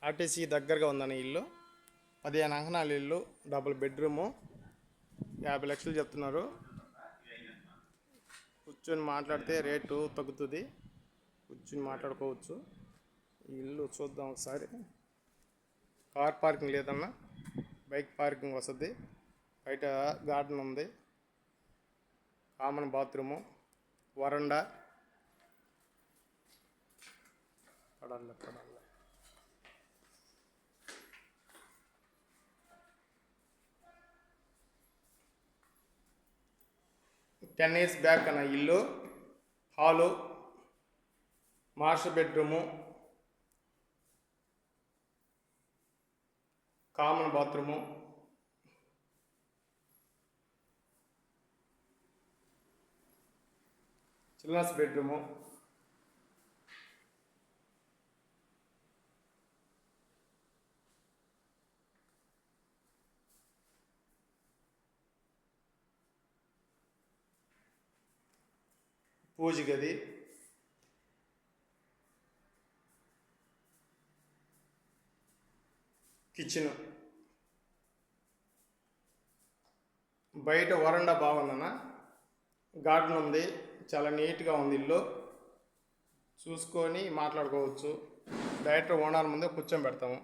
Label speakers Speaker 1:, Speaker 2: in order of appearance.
Speaker 1: RTC దగ్గరగా ఉందని ఇల్లు 15 అంకణాల ఇల్లు, డబుల్ బెడ్రూము, 50 లక్షలు చెప్తున్నారు. కూర్చొని మాట్లాడితే రేటు తగ్గుతుంది, కూర్చొని మాట్లాడుకోవచ్చు. ఈ ఇల్లు చూద్దాం ఒకసారి. కార్ పార్కింగ్ లేదన్నా, బైక్ పార్కింగ్ వస్తుంది. బయట గార్డెన్ ఉంది, కామన్ బాత్రూము, వరండా. పడాలి 10 years బ్యాక్ అన్న ఇల్లు. Hall, master bedroom, common bathroom, children's bedroom, puja గది, కిచెన్. బయట వరండా బాగుందన్న, గార్డెన్ ఉంది, చాలా నీట్గా ఉంది ఇల్లు. చూసుకొని మాట్లాడుకోవచ్చు. డైరెక్ట్ ఓనర్ ముందే కూర్చొని పెడతాము.